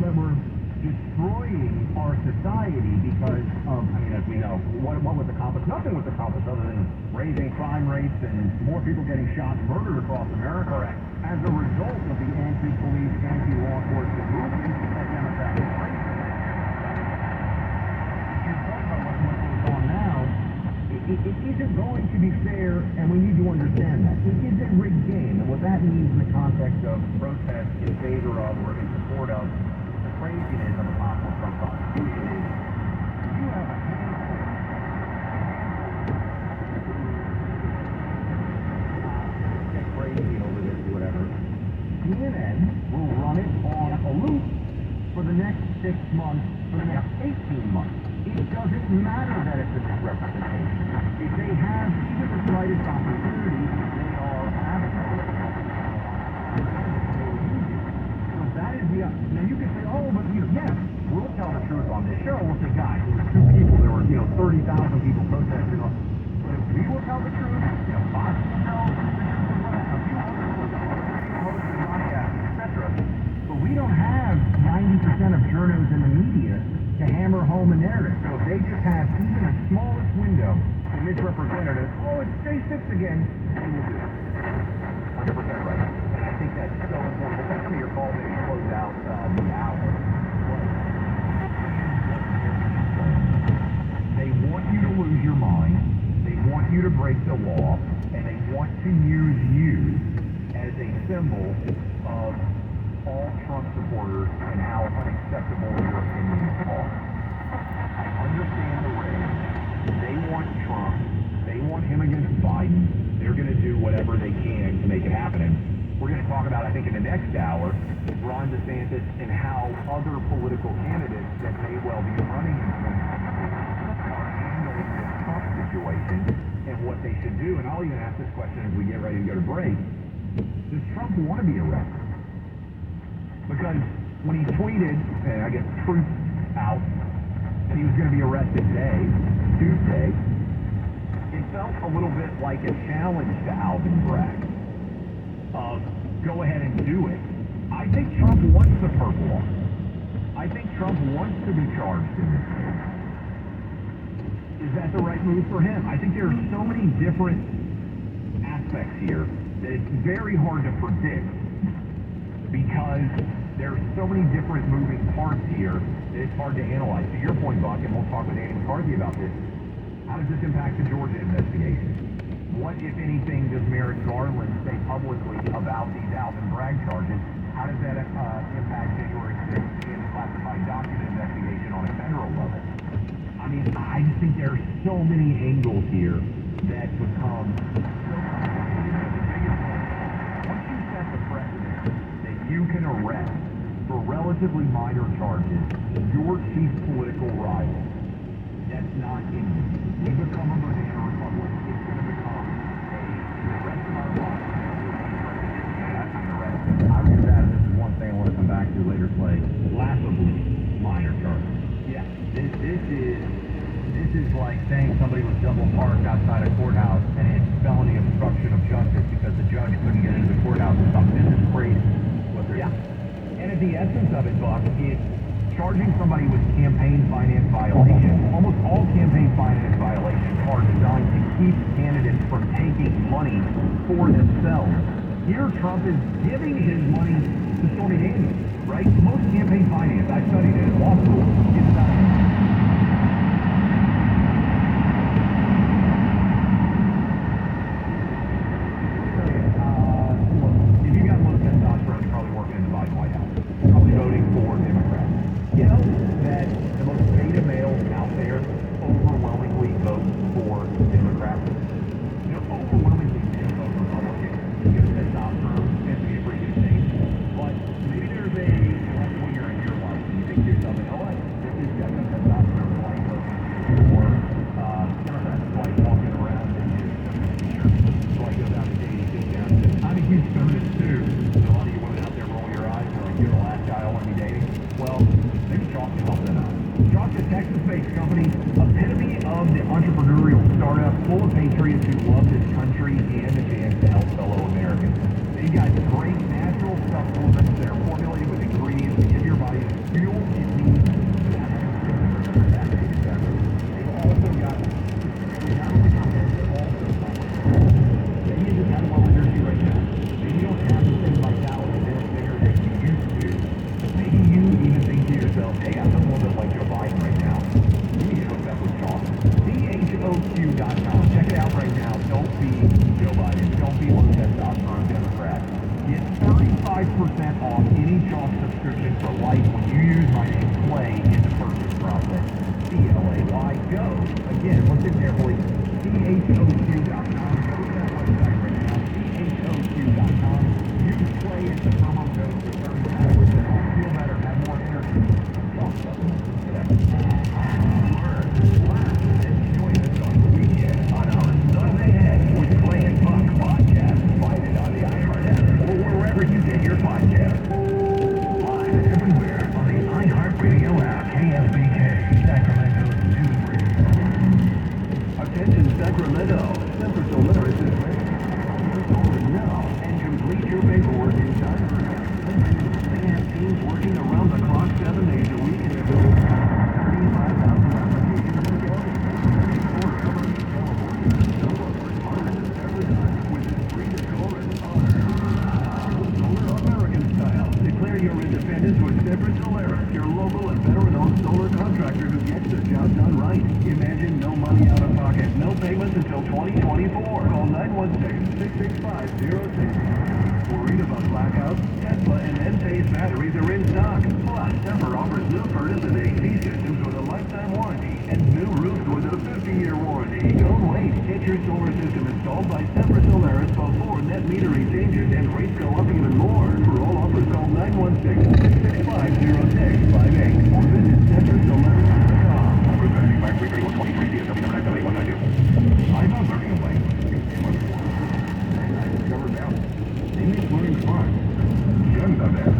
that we're destroying our society because of, I mean, as we know, what was accomplished? Nothing was accomplished other than raising crime rates and more people getting shot and murdered across America. Correct. As a result of the anti-police, anti-law enforcement movement that Democrats are facing. You talk about what goes on now. It isn't going to be fair, and we need to understand that. It is a rigged game, and what that means in the context of protests in favor of or in support of the craziness of a possible Trump prosecution is you have a handful get crazy over this or whatever. CNN will run it on a loop for the next 6 months, for the next 18 months. It doesn't matter that it's a misrepresentation. If they have even the slightest opportunity, they are absolutely. So that is the. Now you can say, oh, but yes, we'll tell the truth on this show. We'll say, guys, there were 2 people, there were 30,000 people protesting. But if we will tell the truth, Fox will tell the truth, a few others will tell the podcast, etc. But we don't have 90% of journos in the media to hammer home a narrative. So if they just have even the smallest window to misrepresent it as, oh, it's J6 again, they will do it. 100% right. And I think that's so important. We'll take some of your calls and close out the hour. They want you to lose your mind. They want you to break the law. And they want to use you as a symbol of all Trump supporters and how unacceptable your opinions are. I understand the rage. They want Trump. They want him against Biden. They're going to do whatever they can to make it happen. And we're going to talk about, I think, in the next hour, Ron DeSantis and how other political candidates that may well be running in 2024 are handling this Trump situation and what they should do. And I'll even ask this question as we get ready to go to break. Does Trump want to be arrested? Because when he tweeted, I guess, truth out, that he was going to be arrested today, Tuesday, it felt a little bit like a challenge to Alvin Bragg of go ahead and do it. I think Trump wants the purple law. I think Trump wants to be charged in this case. Is that the right move for him? I think there are so many different aspects here that it's very hard to predict because there are so many different moving parts here that it's hard to analyze. To your point, Buck, and we'll talk with Andy McCarthy about this, how does this impact the Georgia investigation? What, if anything, does Merrick Garland say publicly about these Alvin Bragg charges? How does that impact January 6th in the classified document investigation on a federal level? I mean, I just think there are so many angles here that become so complicated. The biggest one, once you set the precedent that you can arrest for relatively minor charges your chief political rival, that's not England. We become a banana republic. It's going to become the rest of our lives. I would say this is one thing I want to come back to later, Clay. Laughably minor charges. Yeah, this is like saying somebody was double parked outside a courthouse and it's felony obstruction of justice because the judge couldn't get into the courthouse or something. This is crazy. And at the essence of it, Buck, it's charging somebody with campaign finance violations. Almost all campaign finance violations are designed to keep candidates from taking money for themselves. Here, Trump is giving his money to Stormy Daniels, right? Most campaign finance, I studied it in law school, is about if you got low testosterone, you're probably working in the Biden White House. Probably voting for Democrats. You know that the most beta males out there overwhelmingly vote for Democrats. Overwhelmingly men vote Republican. Get a testosterone, and be a pretty good thing. But maybe there's a left winger in your life, and you think to yourself, you know what? This is got some testosterone like voting for Democrats. Like walking around and just like goes out to dating, sit down. I'm a huge feminist too. So a lot of you women out there roll your eyes and like, you're the last guy I want to be dating. Well, maybe Chalk can help that out. Chalk is a Texas-based company, epitome of the entrepreneurial startup, full of patriots who love this country and the chance to help fellow Americans. They've got great natural supplements that are formulated with ingredients to give your body the CAC.com. Check it out right now. Don't be Joe Biden. Don't be low testosterone Democrat. Get 35% off any chalk subscription for life when you use my name Clay in the purchase process. CLAY. Go. Again, listen carefully. CHOQ.com. Go to that website right now. CHOQ.com. Use Clay as the promo code for 35% off. Feel better. Have more energy. Chalk supplements today. Learn, and join us on the weekend on our Sunday Head with Clay and Buck podcast. Find it on the iHeart app or wherever you get your podcast. Live everywhere on the iHeartRadio app. KFBK, Sacramento's news radio. Attention Sacramento, Semper Solaris is ready. Your solar now and complete your paperwork in time. They have teams working around the clock 7 days a week and it's 35,000 applications a day. Forever in California, no other requirements ever done with this free to call and honor. Solar American style. Declare your independence with Semper Solaris, your local and veteran-owned solar contractor who gets the job done right. Imagine no money out of pocket, no payments until 2024. Call 916-665-06. Worried about blackouts? Tesla and Enphase batteries are in stock. Plus, Semper offers new furnace and AC systems with a lifetime warranty and new roofs with a 50-year warranty. Don't wait. Get your solar system installed by Semper Solaris before net metering changes and rates go up even more. For all offers, call 916-665-0658 or visit SemperSolaris.com. Representing by 3323 DSW number 978 I'm not learning a language. And I discovered balance. They make learning fun. Shouldn't have that.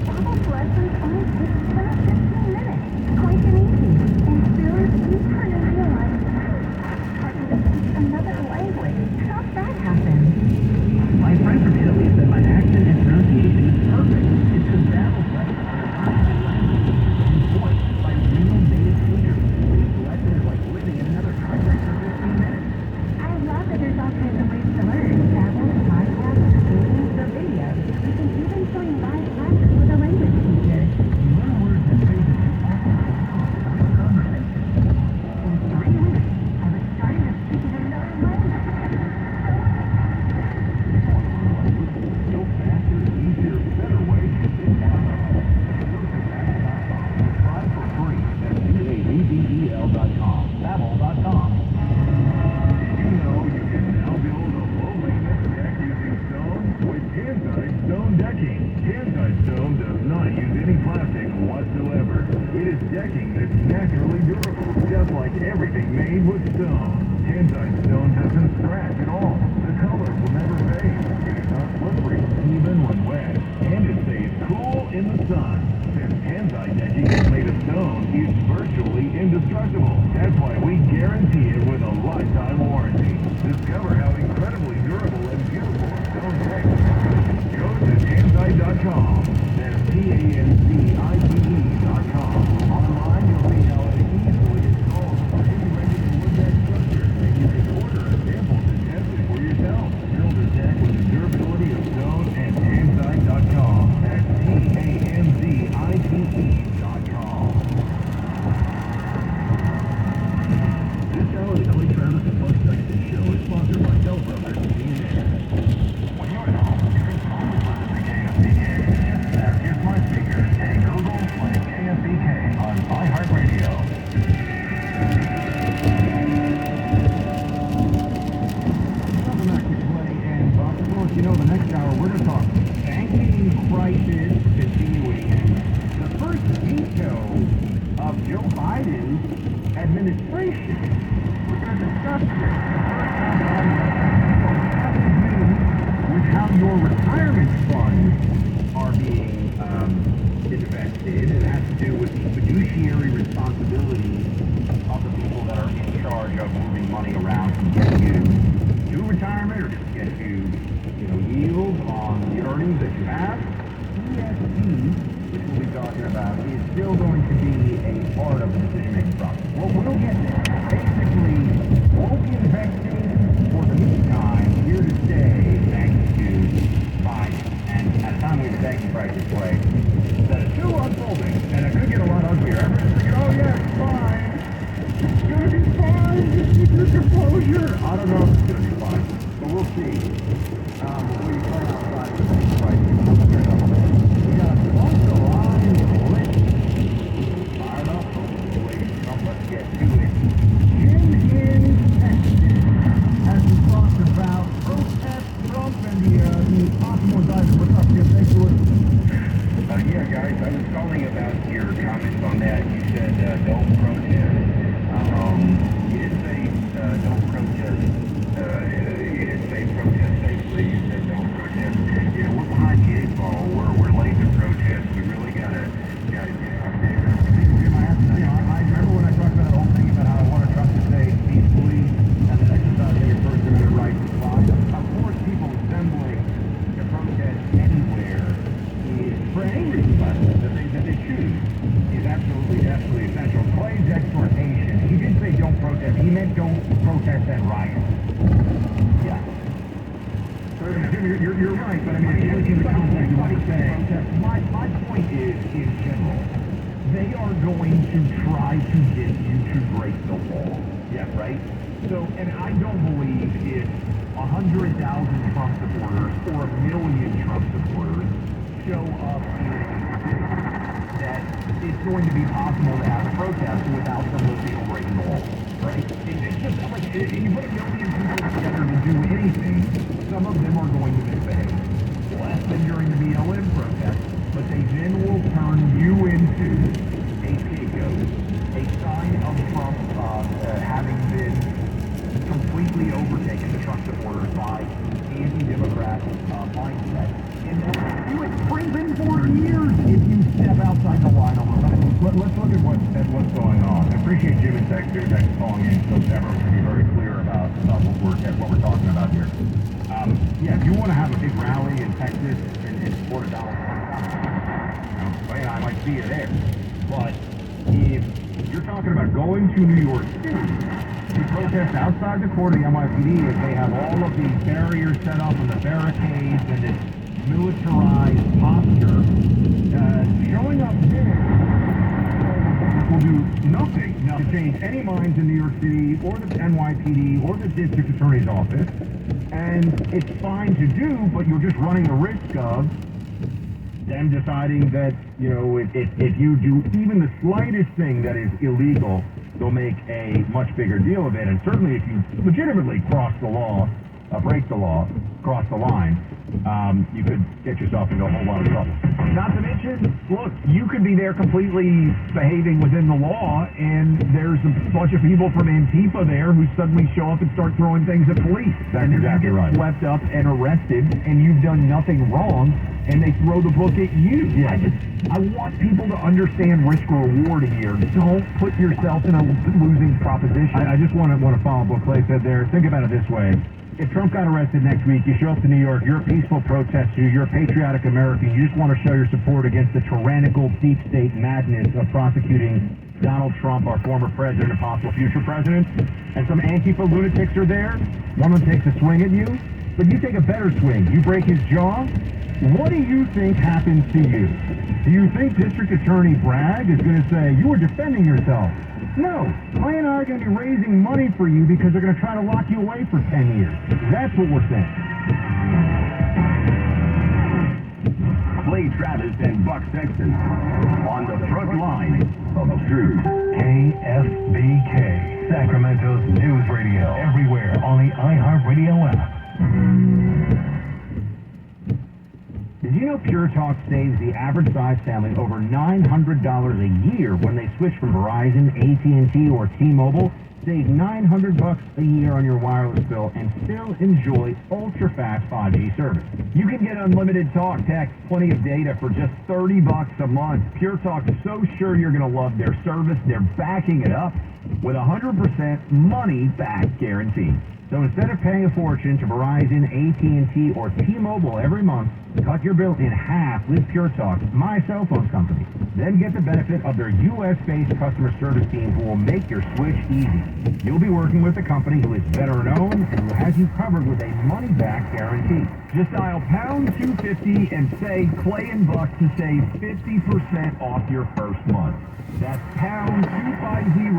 Almost lessons only take 15 minutes. Quick and easy. And still, you kind of realize, starting to speak another language. How'd that happen? My friend from Italy said my accent and pronunciation is perfect. It's because Babbel's lessons are entirely language voiced by real native speakers. This lesson is like living in another country for 15 minutes. I love that there's all kinds of ways to learn. Travel, podcasts, games, or videos. You can even join live classes with a language teacher. You learn words and phrases you often with conversation. In 3 weeks, I was starting to speak another language. No faster, easier, better way to sit down. Try for free at BABBEL.com, Babbel.com. Did you know you can now build a low-maintenance deck using stone with Kansai stone decking? Kansai stone does not use any plastic whatsoever. It is decking that's naturally durable, just like everything made with stone. Kansai stone doesn't scratch at all. The color will never fade. It's not slippery, even when wet, and it stays cool in the sun. Since Kansai decking is made of stone, it's virtually indestructible. That's why we guarantee it with a lifetime warranty. Discover how incredibly durable and beautiful stone deck is. Go to Kansai.com. That's Kancite.com. Online, you'll see how it easily installs for any regular wood deck structure. And you can order a sample to test it for yourself. Build a deck with the durability of stone at Kancite.com. That's Kancite.com. This hour of the Clay Travis and Buck Sexton Show is sponsored by Bell Brothers and DNA. When you're at home, you can always listen to KFBK. That's your smart speaker and Google Play KFBK on iHeartRadio. Welcome back to Clay and Buck. Of course, you know, the next hour we're going to talk banking crisis continuing. The first veto of Joe Biden's administration. We're going to discuss this. With how your retirement funds are being invested. It has to do with the fiduciary responsibilities of the people that are in charge of moving money around to get you to retirement or just get you, yield on the earnings that you have. ESG, which we'll be talking about, is still going to be a part of the decision-making process. Well, we'll get there. Basically, woke investing for the meantime here to stay thanks to Biden. And at the time we were the banking crisis play, that it's still unfolding, and it could get a lot uglier. Everyone's thinking, oh yeah, it's fine. It's gonna be fine. Just keep looking for can't go protest and riot. Yeah. You're right, but I mean, if you look in the context of what you're saying, my point is, in general, they are going to try to get you to break the law. Yeah, right? So, and I don't believe if 100,000 Trump supporters or 1 million Trump supporters show up that it's going to be possible to have a protest without some of those people breaking the law. Right? It's just like, if you put 1 million people together to do anything, some of them are going to misbehave. Less than during the BLM protest, but they then will turn you into a scapegoat, a sign of Trump having been completely overtaken, the Trump supporters, by anti-Democrat mindset. And you would prison for years if you step outside the line of Let's look at what's going on. I appreciate Jim and Tex calling in so everyone can be very clear about what we're talking about here. Yeah, if you want to have a big rally in Texas in support of Donald Trump, I might see you there. But if you're talking about going to New York City to protest outside the court of the NYPD, as they have all of these barriers set up and the barricades and this militarized posture, showing up there will do nothing to change any minds in New York City or the NYPD or the district attorney's office. And it's fine to do, but you're just running the risk of them deciding that, if you do even the slightest thing that is illegal, they'll make a much bigger deal of it. And certainly if you legitimately cross the law, break the law, cross the line, you could get yourself into a whole lot of trouble. Not to mention, look, you could be there completely behaving within the law, and there's a bunch of people from Antifa there who suddenly show up and start throwing things at police. That's exactly right. Swept up and arrested, and you've done nothing wrong, and they throw the book at you. Yeah. I want people to understand risk reward here. Don't put yourself in a losing proposition. I just want to follow up what Clay said there. Think about it this way. If Trump got arrested next week, you show up to New York, you're a peaceful protester, you're a patriotic American, you just want to show your support against the tyrannical deep state madness of prosecuting Donald Trump, our former president and possible future president, and some Antifa lunatics are there, one of them takes a swing at you, but you take a better swing, you break his jaw, what do you think happens to you? Do you think District Attorney Bragg is going to say, you were defending yourself? No, Clay and I are going to be raising money for you because they're going to try to lock you away for 10 years. That's what we're saying. Clay Travis and Buck Sexton on the front line of truth. KFBK, Sacramento's news radio, everywhere on the iHeartRadio app. Did you know Pure Talk saves the average size family over $900 a year when they switch from Verizon, AT&T, or T-Mobile? Save $900 a year on your wireless bill and still enjoy ultra-fast 5G service. You can get unlimited talk, text, plenty of data for just $30 a month. Pure Talk is so sure you're going to love their service, they're backing it up with 100% money-back guarantee. So instead of paying a fortune to Verizon, AT&T, or T-Mobile every month, cut your bill in half with Pure Talk, my cell phone company. Then get the benefit of their U.S.-based customer service team who will make your switch easy. You'll be working with a company who is better known and who has you covered with a money-back guarantee. Just dial pound 250 and say Clay and Buck to save 50% off your first month. That's pound 250